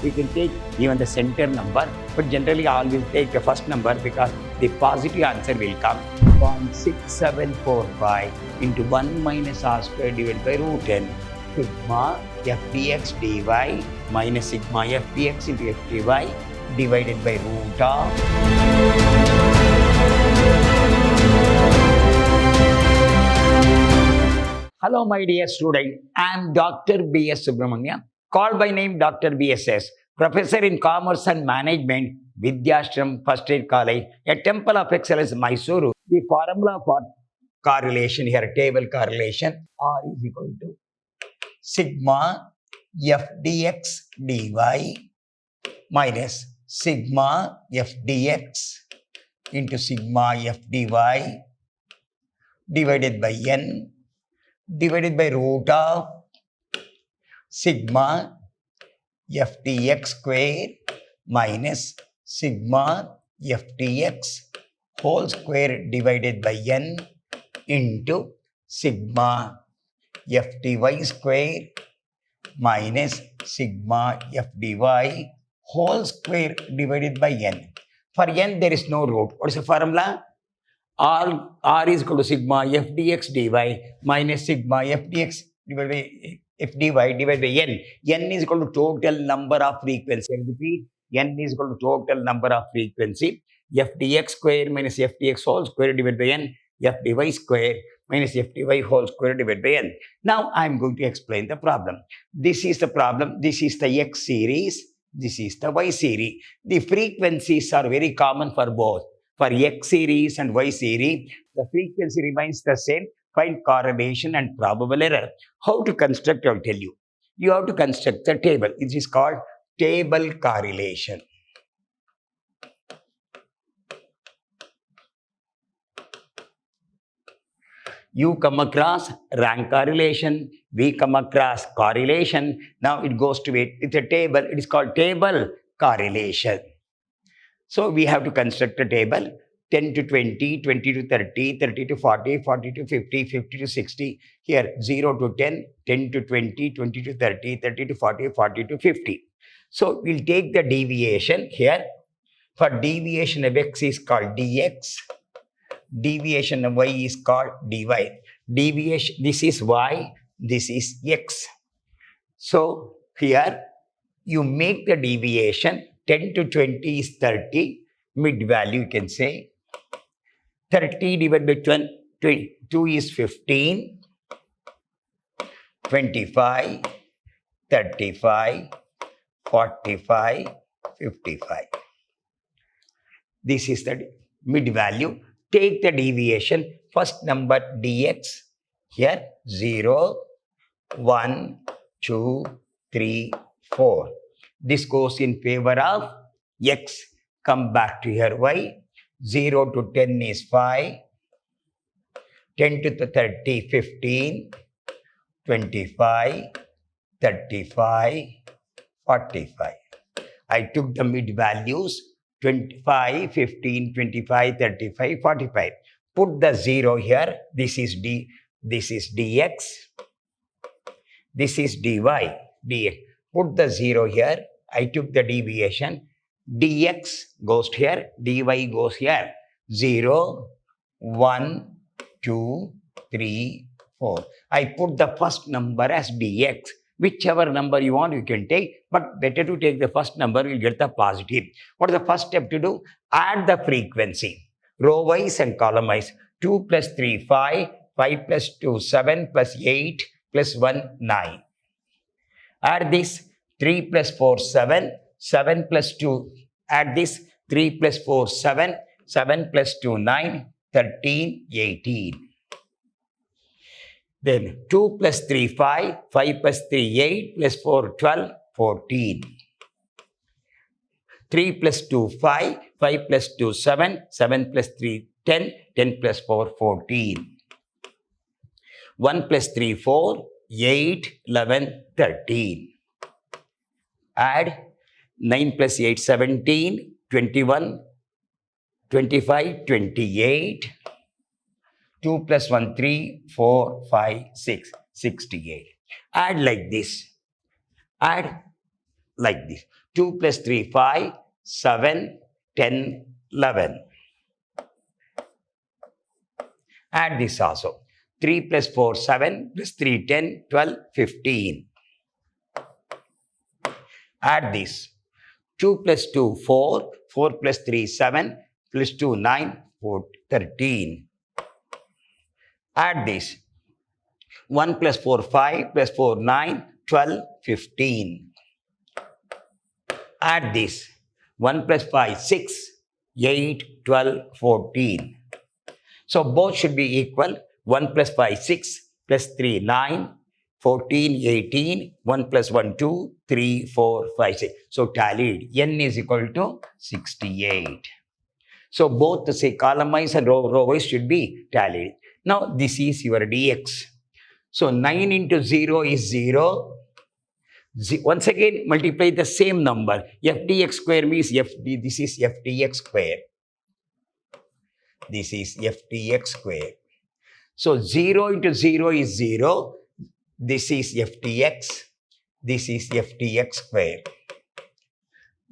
We can take even the center number, but generally I always take the first number because the positive answer will come 0.6745 into 1 minus r square divided by root n sigma f dx dy minus sigma f dx into f dy divided by root of Hello, my dear student. I am Dr. B.S. Subramania, called by name Dr. B.S.S., Professor in Commerce and Management, Vidyashram First Aid College, a Temple of Excellence, Mysuru. The formula for correlation here, table correlation, R is equal to sigma f dx dy minus sigma f dx into sigma f dy divided by n divided by root of sigma f dx square minus sigma f dx whole square divided by n into sigma f dy square minus sigma f dy whole square divided by n. For n there is no root. What is the formula? R is equal to sigma f dx dy minus sigma f dx divided by f dy divided by n. N is equal to total number of frequency. I repeat, n is equal to total number of frequency. F dx square minus f dx whole square divided by n. F dy square minus f dy whole square divided by n. Now I am going to explain the problem. This is the problem. This is the x series. This is the y series. The frequencies are very common for both. For x series and y series, the frequency remains the same. Find correlation and probable error. How to construct, I'll tell you. You have to construct the table. It is called table correlation. You come across rank correlation. We come across correlation. Now it goes to it. It's a table. It is called table correlation. So we have to construct a table 10 to 20, 20 to 30, 30 to 40, 40 to 50, 50 to 60. Here 0 to 10, 10 to 20, 20 to 30, 30 to 40, 40 to 50. So we'll take the deviation here. For deviation of x is called dx. Deviation of y is called dy. Deviation, this is y, this is x. So here you make the deviation 10 to 20 is 30, mid value you can say. 30 divided by 22 is 15, 25, 35, 45, 55. This is the mid value. Take the deviation, first number dx, here 0, 1, 2, 3, 4. This goes in favor of x. Come back to here y. 0 to 10 is 5. 10 to 30, 15. 25. 35. 45. I took the mid values 25, 15, 25, 35, 45. Put the 0 here. This is d. This is dx. This is dy. dx. Put the 0 here. I took the deviation. Dx goes here. Dy goes here. 0, 1, 2, 3, 4. I put the first number as dx. Whichever number you want, you can take. But better to take the first number, you'll get the positive. What is the first step to do? Add the frequency. Row wise and column wise. 2 plus 3, 5. 5 plus 2, 7 plus 8 plus 1, 9. Add this. 3 plus 4, 7, 7 plus 2, add this, 3 plus 4, 7, 7 plus 2, 9, 13, 18. Then 2 plus 3, 5, 5 plus 3, 8, plus 4, 12, 14. 3 plus 2, 5, 5 plus 2, 7, 7 plus 3, 10, 10 plus 4, 14. 1 plus 3, 4, 8, 11, 13. Add 9 plus 8, 17, 21, 25, 28. 2 plus 1, 3, 4, 5, 6, 68. Add like this. Add like this. 2 plus 3, 5, 7, 10, 11. Add this also. 3 plus 4, 7, plus 3, 10, 12, 15. Add this. 2 plus 2, 4, 4 plus 3, 7, plus 2, 9, 4, 13. Add this. 1 plus 4, 5, plus 4, 9, 12, 15. Add this. 1 plus 5, 6, 8, 12, 14. So both should be equal. 1 plus 5, 6, plus 3, 9, 14, 18, 1 plus 1, 2, 3, 4, 5, 6. So tallied. N is equal to 68. So both the say column wise and row wise should be tallied. Now this is your dx. So 9 into 0 is 0. Once again multiply the same number. F dx square means this is f dx square. This is f dx square. So 0 into 0 is 0. This is f dx. This is f dx square.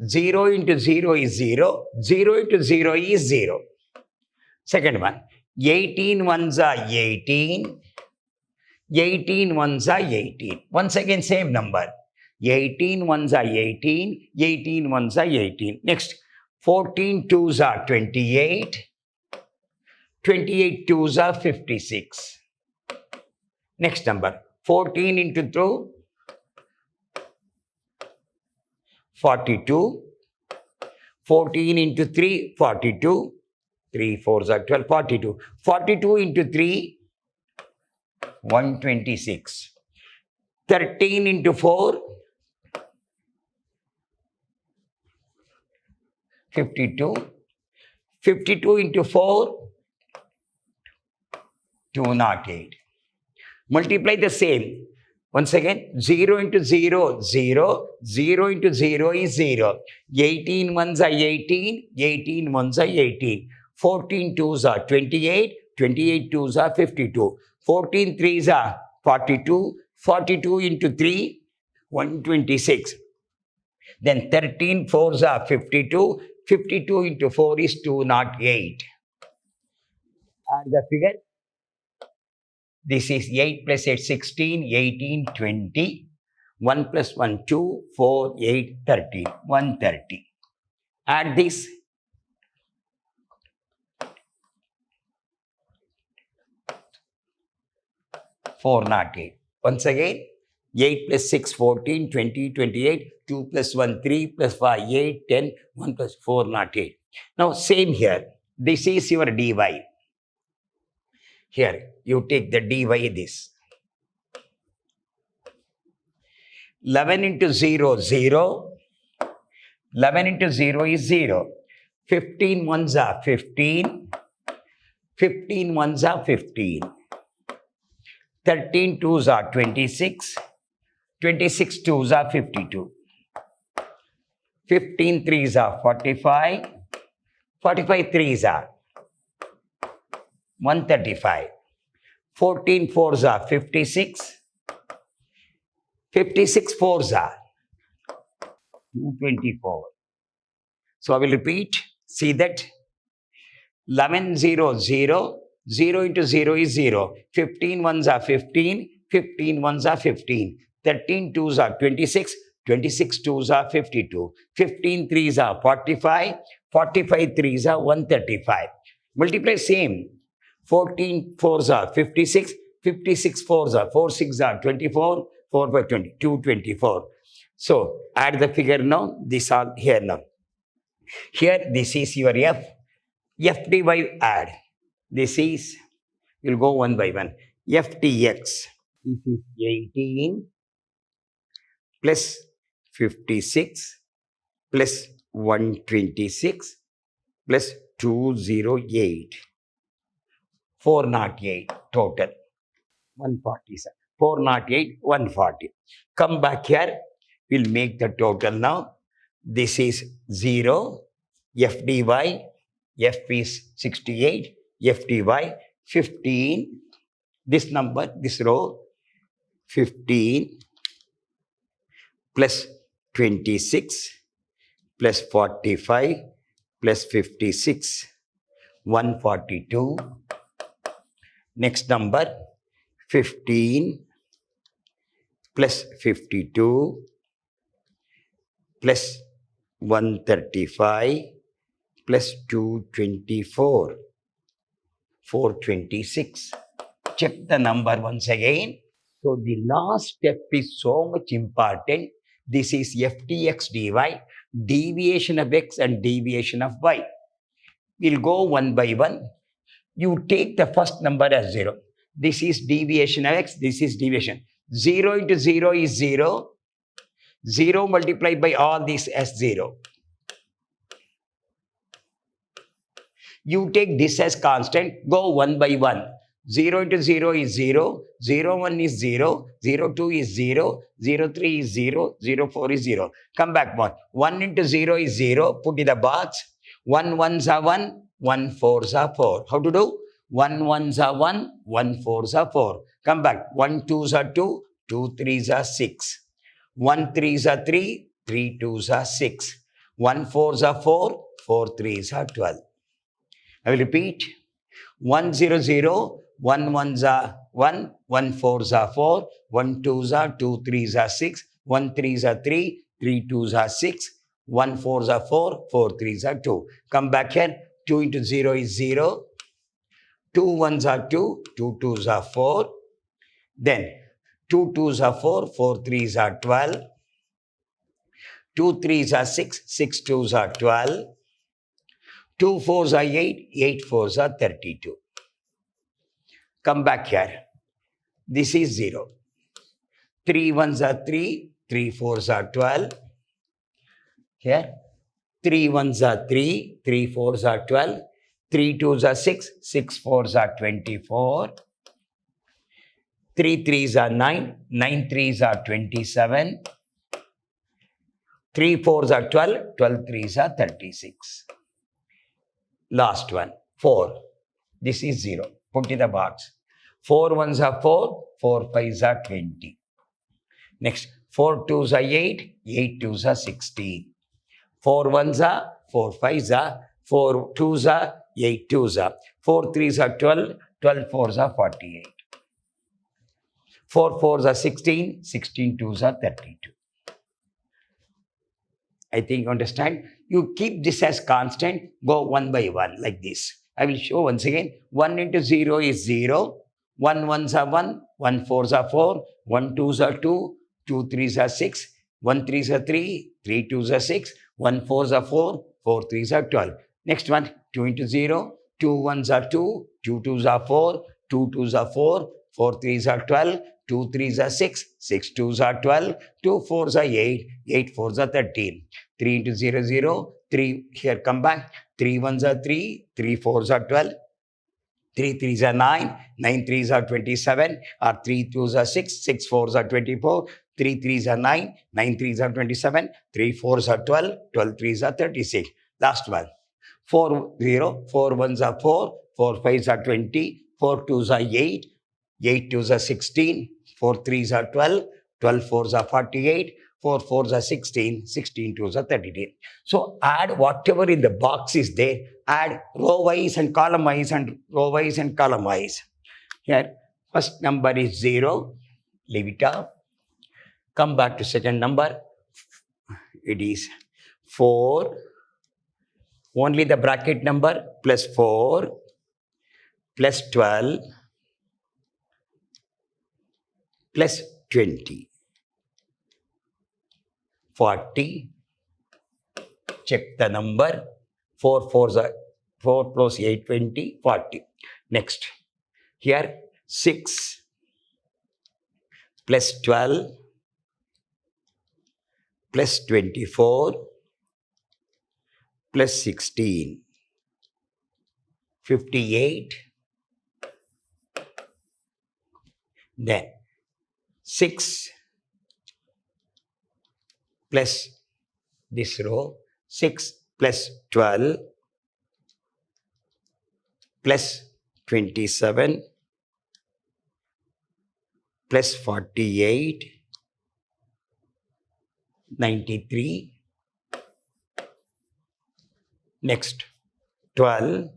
0 into 0 is 0. 0 into 0 is 0. Second one. 18 ones are 18. 18 ones are 18. Once again same number. 18 ones are 18. 18 ones are 18. Next. 14 twos are 28. 28 twos are 56. Next number. 14 into 2. 42. 14 into 3, 42. 3 fours are 12, 42. 42 into 3, 126. 13 into 4, 52. 52 into 4, 208. Multiply the same. Once again, 0 into 0, 0. 0 into 0 is 0. 18 ones are 18. 18 ones are 18. 14 twos are 28. 28 twos are 52. 14 threes are 42. 42 into 3, 126. Then 13 fours are 52. 52 into 4 is 208. Add the figure. This is 8 plus 8, 16, 18, 20. 1 plus 1, 2, 4, 8, 13. 130. Add this. $408. Once again, 8 plus 6, 14, 20, 28. 2 plus 1, 3, plus 5, 8, 10. 1 plus 408. Now, same here. This is your dy. Here, you take the dy this. 11 into 0, 0. 11 into 0 is 0. 15 ones are 15. 15 ones are 15. 13 twos are 26. 26 twos are 52. 15 threes are 45. 45 threes are 135. 14 fours are 56. 56 fours are 224. So I will repeat. See that 11 0 0. 0 into 0 is 0. 15 ones are 15. 15 ones are 15. 13 twos are 26. 26 twos are 52. 15 threes are 45. 45 threes are 135. Multiply same. 14 fours are 56. 56 fours are 4 6 are 24. 4 by 20. 224. So add the figure now. This are here now. Here this is your f. F dy add. This is, you'll go one by one. F dx. This is 18 plus 56 plus 126 plus 208. 408 total. 147. 408, 140. Come back here. We'll make the total now. This is 0. F dy. F is 68. F dy 15. This number, this row, 15 plus 26 plus 45 plus 56, 142. Next number 15 plus 52 plus 135 plus 224, 426. Check the number once again. So the last step is so much important. This is f dx dy, deviation of x and deviation of y. We'll go one by one. You take the first number as 0. This is deviation of x, this is deviation. 0 into 0 is 0. 0 multiplied by all these as 0. You take this as constant, go one by one. 0 into 0 is 0, 0 1 is 0, 0 2 is 0, 0 3 is 0, 0 4 is 0. Come back one. 1 into 0 is 0, put in the box. 1 1s are 1, 1 4s are 4. How to do? 1 1s are 1, 1 4s are 4. Come back. 1 2s are 2, 2 3s are 6. 1 3s are 3, 3 2s are 6. 1 4s are 4, 4 3s are 12. I will repeat. 1 0 0, 1 1s are 1, 1 4s are 4, 1 2s are 2, 3s are 6, 1 3s are 3, 3 2s are 6, 1 4s are 4, 4 3s are 2. Come back here. 2 into 0 is 0. 2 1s are 2, 2 2s are 4. Then 2 2s are 4, 4 3s are 12. 2 3s are 6, 6 2s are 12. 2 4s are 8, 8 4s are 32. Come back here. This is 0. 3 1s are 3, 3 4s are 12. Here. 3 1s are 3, 3 4s are 12. 3 2s are 6, 6 4s are 24. 3 3s are 9, 9 3s are 27. 3 4s are 12, 12 3s are 36. Last one, 4. This is 0. Put in the box. 4 1s are 4, 4 5s are 20. Next, 4 2s are 8, 8 2s are 16. 4 1s are 4 5s are 4 2s are 8 2s are 4 3s are 12, 12 4s are 48. 4 4s are 16, 16 2s are 32. I think you understand. You keep this as constant, go one by one like this. I will show once again. 1 into 0 is 0. 1 1s are 1, 1 4s are 4, 1 2s are 2, 2 3s are 6, 1 3s are 3, 3 2s are 6, 1 4s are 4, 4 3s are 12. Next one, 2 into 0, 2 1s are 2, 2 2s are 4, 2 2s are 4, 4 3s are 12, 2 3s are 6, 6 2s are 12, 2 4s are 8, 8 4s are 13. 3 into 0, 0, 3, here come back, 3 1s are 3, 3 4s are 12, 3 3s are 9, 9 3s are 27, or 3 2s are 6, 6 4s are 24, 3 3s are 9, 9 3s are 27, 3 4s are 12, 12 3s are 36. Last one, 4 0, 4 1s are 4, 4 5s are 20, 4 2s are 8, 8 2s are 16, 4 3s are 12, 12 4s are 48, 4 4s are 16, 16 2s are 38. So add whatever in the box is there, add row wise and column wise and row wise and column wise. Here, first number is 0, leave it off. Come back to second number, it is 4, only the bracket number, plus 4, plus 12, plus 20. 40. Check the number. 4 4s are 4 plus 8, 20, 40. Next, here 6 plus 12 plus 24 plus 16, 58. Then 6 plus this row, 6 plus 12 plus 27 plus 48, 93. Next, 12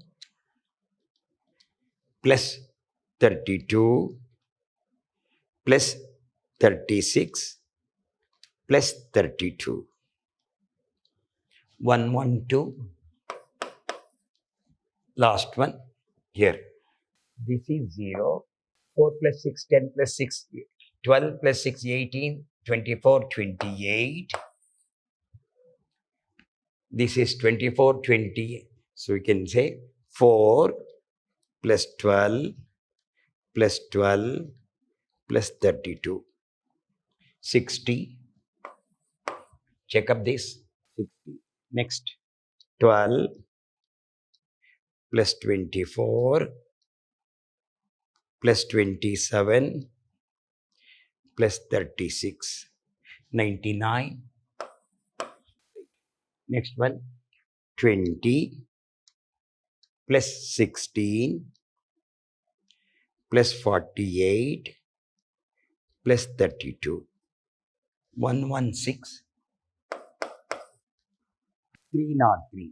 plus 32 plus 36 plus 32. 112. Last one here. This is 0. 4 plus 6, 10 plus 6, 12 plus 6, 18, 24, 28. This is 24, 20. So we can say 4 plus 12 plus 12 plus 32. 60. Check up this. 60. Next, 12 plus 24 plus 27 plus 36. 99. Next one, 20 plus 16 plus 48 plus 32. 116. 303.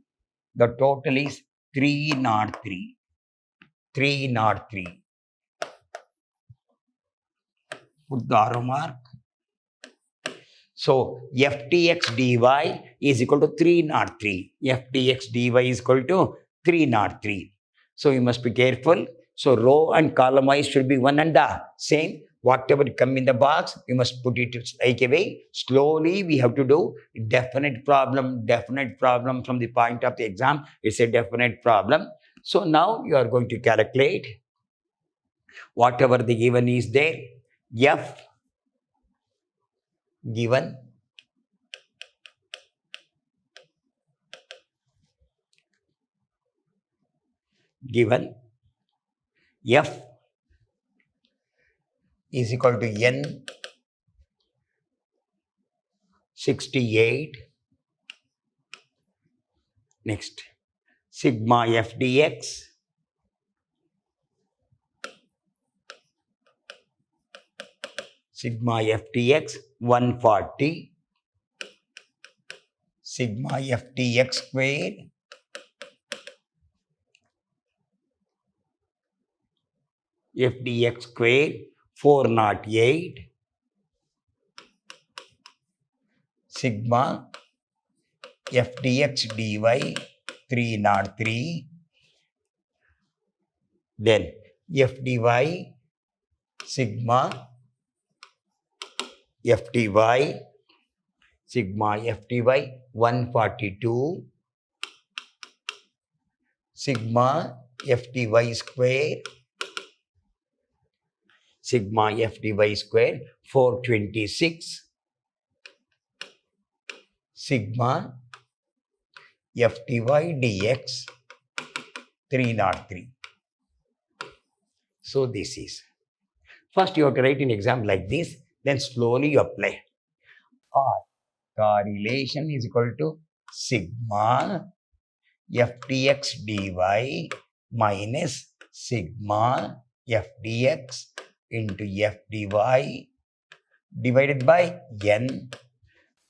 The total is 303. 303. Put the arrow mark. So ftx dy is equal to 303. ftx dy is equal to 303. So you must be careful. So row and column wise should be one and the same. Whatever come in the box, you must put it like away. Slowly we have to do definite problem from the point of the exam. It's a definite problem. So now you are going to calculate whatever the given is there. F given F is equal to N 68. Next, sigma F dx sigma F dx 140. Sigma F dx square F dx square 408. Sigma F dx dy 303. Then F dy sigma F dy sigma F dy 142. Sigma F dy square sigma F dy square 426. Sigma F dy dx 303. So this is. First you have to write an exam like this, then slowly you apply. R correlation is equal to sigma F dx dy minus sigma F dx into F dy divided by N.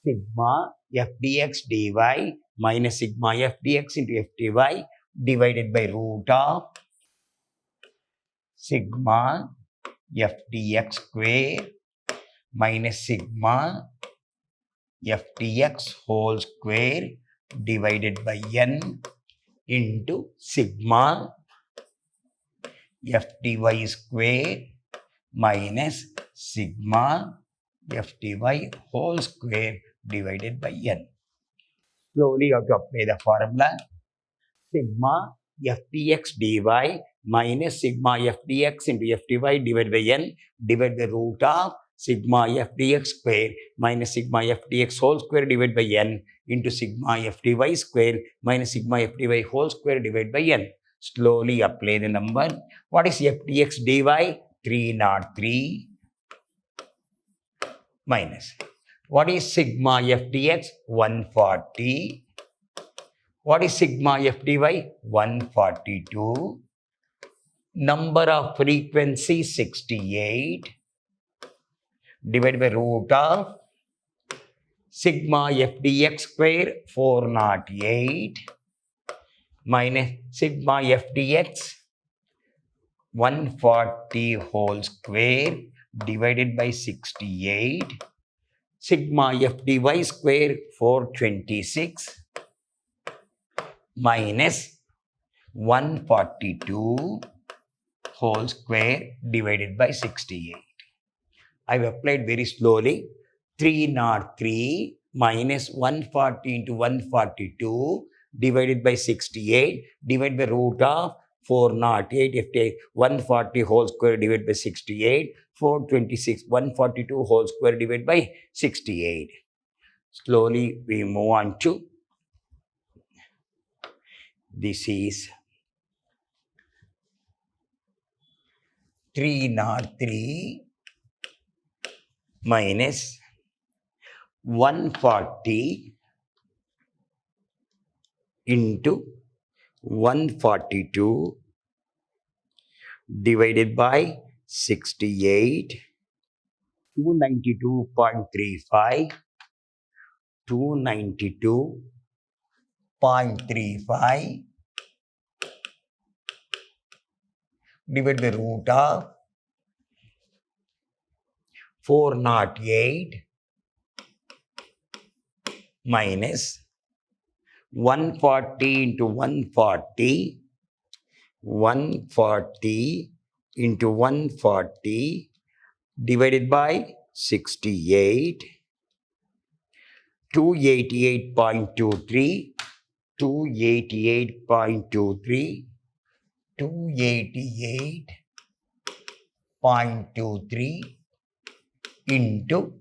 Sigma F dx dy minus sigma F dx into F dy divided by root of sigma F dx square minus sigma F dx whole square divided by N into sigma F dy square minus sigma F dy whole square divided by N. Slowly you have to apply the formula. Sigma F dx dy minus sigma F dx into F dy divided by N divided by root of sigma F dx square minus sigma F dx whole square divided by N into sigma F dy square minus sigma F dy whole square divided by N. Slowly apply the number. What is F dx dy? 303 minus. What is sigma F dx? 140. What is sigma F dy? 142. Number of frequency 68 divided by root of sigma F dx square 408 minus sigma f dx 140 whole square divided by 68 sigma f dy square 426 minus 142 whole square divided by 68. I have applied very slowly. 303 minus 140 into 142 divided by 68 divided by root of 408. If take 140 whole square divided by 68, 426, 142 whole square divided by 68. Slowly we move on to this is 303 minus 140 into 142 divided by 68, 292.35, 292.35 divided by root of 408 minus 140 into 140, 140 into 140 divided by 68, 288.23, 288.23, 288.23 into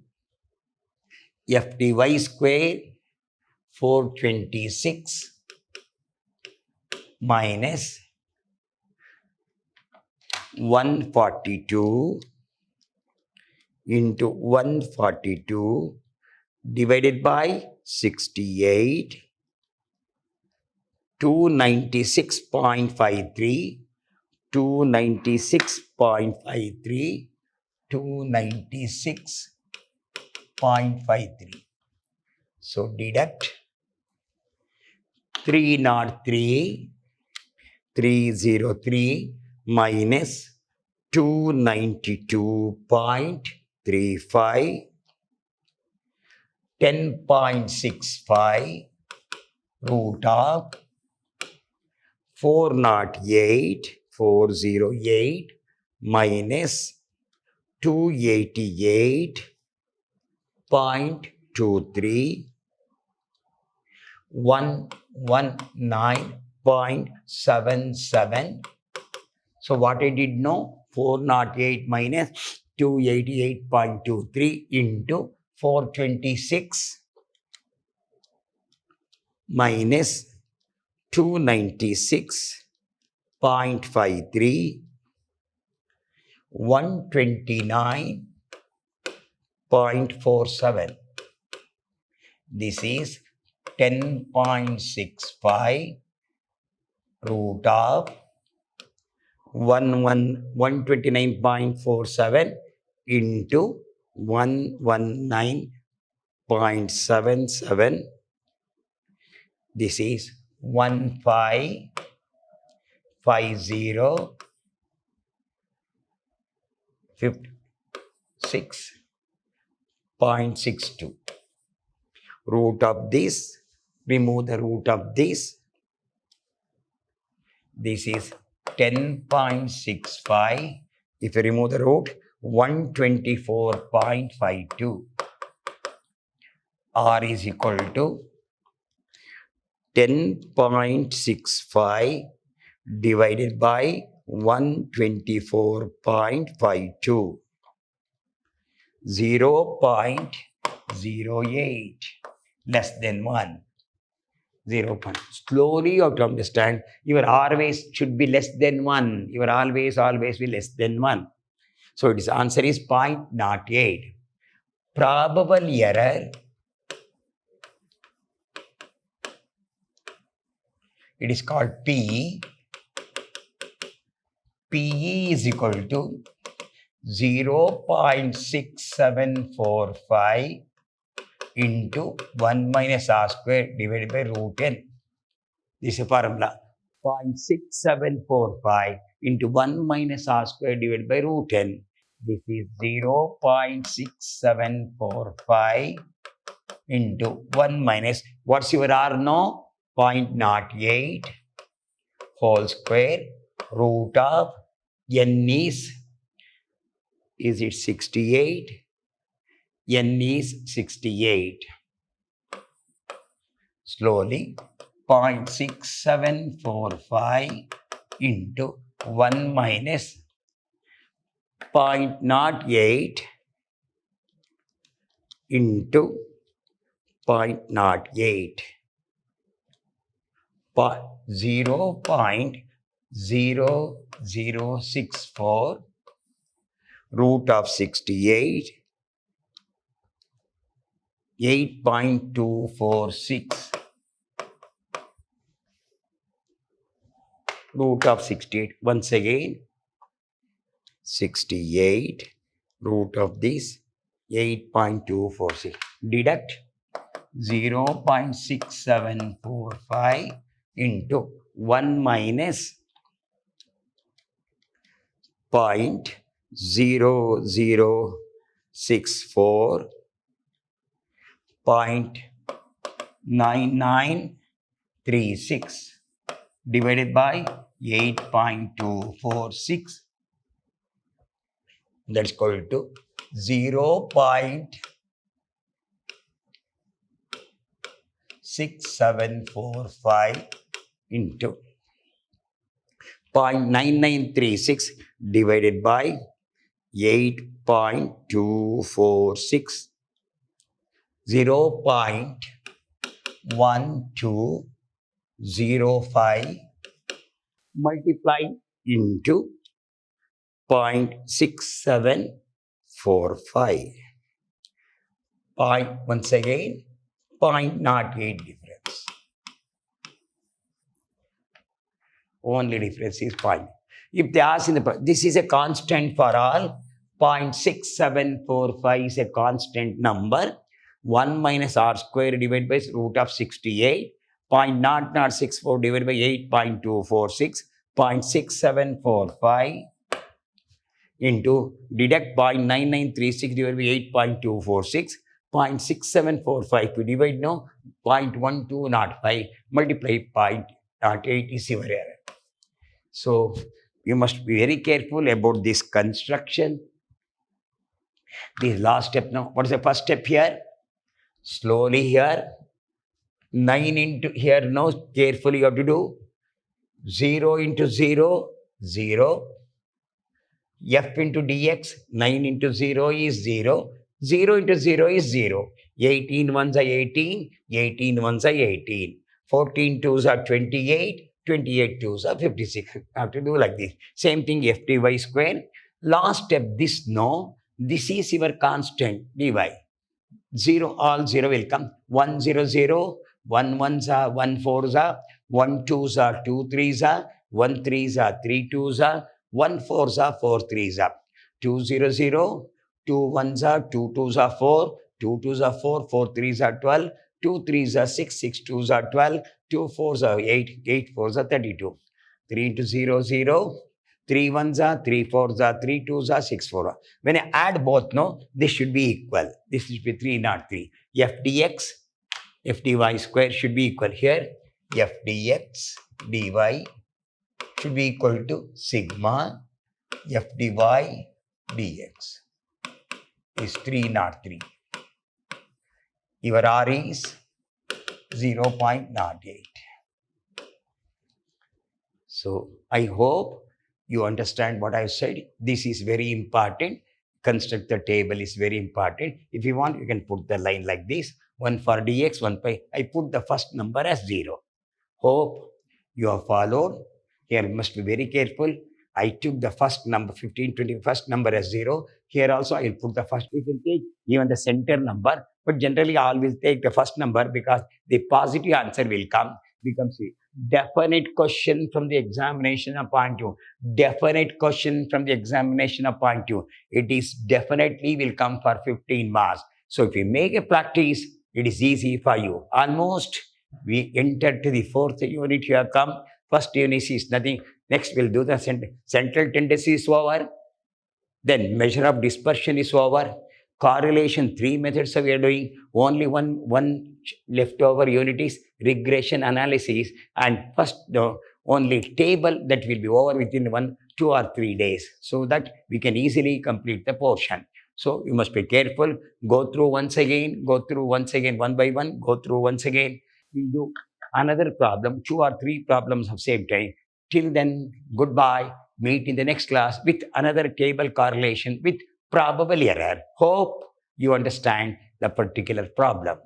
f dy square 426 minus 142 into 142 divided by 68, 296.53, 296.53, 296.53. So deduct 303 minus 292.35, 10.65 root of 408 minus 288.23, 119.77. So what I did know, 408 minus 288.23 into 426 minus 296.53, 129.47. This is 10.65 root of 129.47 into 119.77. This is 155056.62. Root of this, remove the root of this. This is 10.65. If you remove the root, 124.52. R is equal to 10.65 divided by 124.52. 0.08 less than 1. 0. Slowly you have to understand, your always should be less than 1. Your always be less than 1. So its answer is 0.08. Probable error, it is called P. PE is equal to 0.6745 into 1 minus r square divided by root n. This is a formula. 0.6745 into 1 minus r square divided by root n. This is 0.6745 into 1 minus, what's your r now? 0.08 whole square root of n is it 68? N is 68. Slowly, 0.6745 into 1 minus 0.08 into 0.08. 0.0064 root of 68, 8.246 root of 68. Once again, 68 root of this 8.246. Deduct 0.6745 into 1 minus 0.0064 0.9936 divided by 8.246. That's equal to 0.6745 into 0.9936 divided by 8.246. 0.1205 multiply into 0.6745. Once again, 0.08 difference. Only difference is 0. If they ask in the, this is a constant for all, 0.6745 is a constant number. 1 minus r square divided by root of 68, 0.0064 divided by 8.246, 0.6745 into deduct 0.9936 divided by 8.246, 0.6745 to divide now 0.1205 multiply 0.08 is your error. So you must be very careful about this construction. This last step now. What is the first step here? Slowly here. 9 into here now. Carefully you have to do. 0 into 0, 0. F into dx. 9 into 0 is 0. 0 into 0 is 0. 18 ones are 18. 18 ones are 18. 14 twos are 28. 28 twos are 56. I have to do like this. Same thing f dy square. Last step, this no. This is your constant dy. 0, all 0 will come. 1, 0, 0. 1 ones are 1 fours are. 1 twos are 2 threes are. 1 threes are 3 twos are. 1 fours are 4 threes are. 2, 0, 0. 2 ones are 2 twos are 4. 2 twos are 4. 4 threes are 12. 2 threes are 6. 6 twos are 12. 2 fours are 8. 8 fours are 32. 3 into 0, 0. 3 ones are 3 fours are 3 twos are 6 4 are. When I add both, no, this should be equal. This should be 3 not 3. F dx, f dy square should be equal here. F dx dy should be equal to sigma f dy dx is 3 not 3. Your r is 0.08. So I hope you understand what I said. This is very important. Construct the table is very important. If you want, you can put the line like this. 1 for dx, 1 by. I put the first number as 0. Hope you have followed. Here you must be very careful. I took the first number, 15, 20, first number as 0. Here also I will put the first. You can take even the center number. But generally I will take the first number because the positive answer will come. Becomes a definite question from the examination of point 2. Definite question from the examination of point 2. It is definitely will come for 15 marks. So if you make a practice, it is easy for you. Almost we entered to the 4th unit. You have come. First unit is nothing. Next, we'll do the central tendency is over. Then measure of dispersion is over. Correlation, 3 methods we are doing. Only one leftover unit is regression analysis. And first, only table that will be over within 1, 2 or 3 days, so that we can easily complete the portion. So you must be careful. Go through once again, one by one, go through once again. We'll do another problem, 2 or 3 problems of same time. Till then, goodbye. Meet in the next class with another table correlation with probable error. Hope you understand the particular problem.